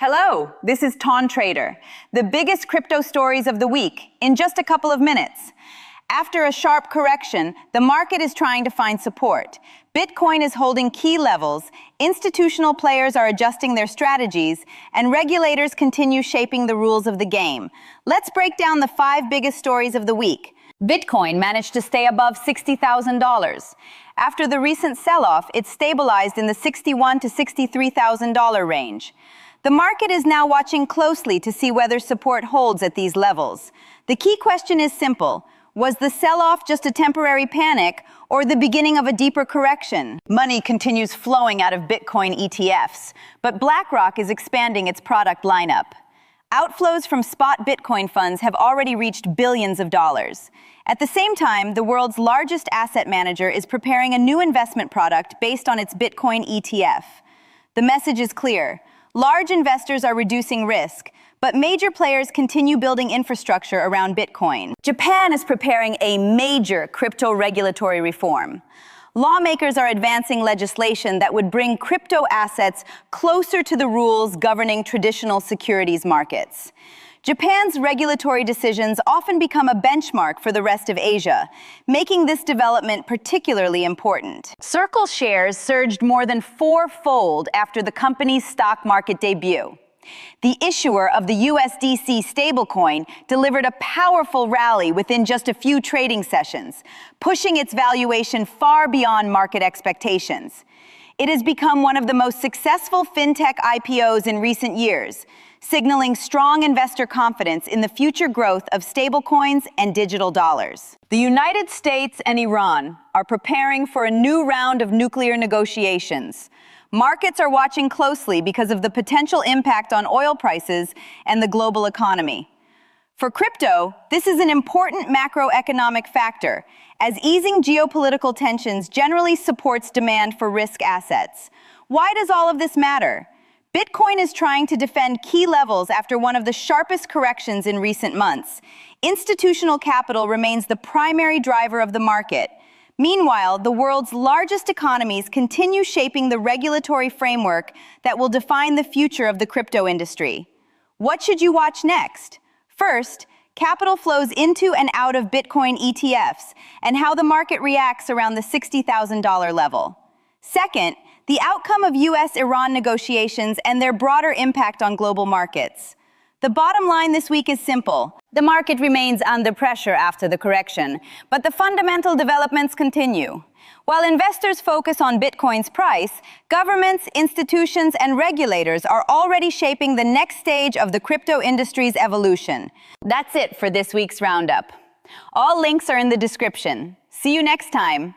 Hello, this is Ton Trader, the biggest crypto stories of the week in just a couple of minutes. After a sharp correction, the market is trying to find support. Bitcoin is holding key levels, institutional players are adjusting their strategies, and regulators continue shaping the rules of the game. Let's break down the 5 biggest stories of the week. Bitcoin managed to stay above $60,000. After the recent sell-off, it stabilized in the $61,000 to $63,000 range. The market is now watching closely to see whether support holds at these levels. The key question is simple. Was the sell-off just a temporary panic or the beginning of a deeper correction? Money continues flowing out of Bitcoin ETFs, but BlackRock is expanding its product lineup. Outflows from spot Bitcoin funds have already reached billions of dollars. At the same time, the world's largest asset manager is preparing a new investment product based on its Bitcoin ETF. The message is clear. Large investors are reducing risk, but major players continue building infrastructure around Bitcoin. Japan is preparing a major crypto regulatory reform. Lawmakers are advancing legislation that would bring crypto assets closer to the rules governing traditional securities markets. Japan's regulatory decisions often become a benchmark for the rest of Asia, making this development particularly important. Circle shares surged more than 4-fold after the company's stock market debut. The issuer of the USDC stablecoin delivered a powerful rally within just a few trading sessions, pushing its valuation far beyond market expectations. It has become one of the most successful fintech IPOs in recent years, signaling strong investor confidence in the future growth of stablecoins and digital dollars. The United States and Iran are preparing for a new round of nuclear negotiations. Markets are watching closely because of the potential impact on oil prices and the global economy. For crypto, this is an important macroeconomic factor, as easing geopolitical tensions generally supports demand for risk assets. Why does all of this matter? Bitcoin is trying to defend key levels after one of the sharpest corrections in recent months. Institutional capital remains the primary driver of the market. Meanwhile, the world's largest economies continue shaping the regulatory framework that will define the future of the crypto industry. What should you watch next? First, capital flows into and out of Bitcoin ETFs and how the market reacts around the $60,000 level. Second, the outcome of US-Iran negotiations and their broader impact on global markets. The bottom line this week is simple. The market remains under pressure after the correction, but the fundamental developments continue. While investors focus on Bitcoin's price, governments, institutions, and regulators are already shaping the next stage of the crypto industry's evolution. That's it for this week's Roundup. All links are in the description. See you next time.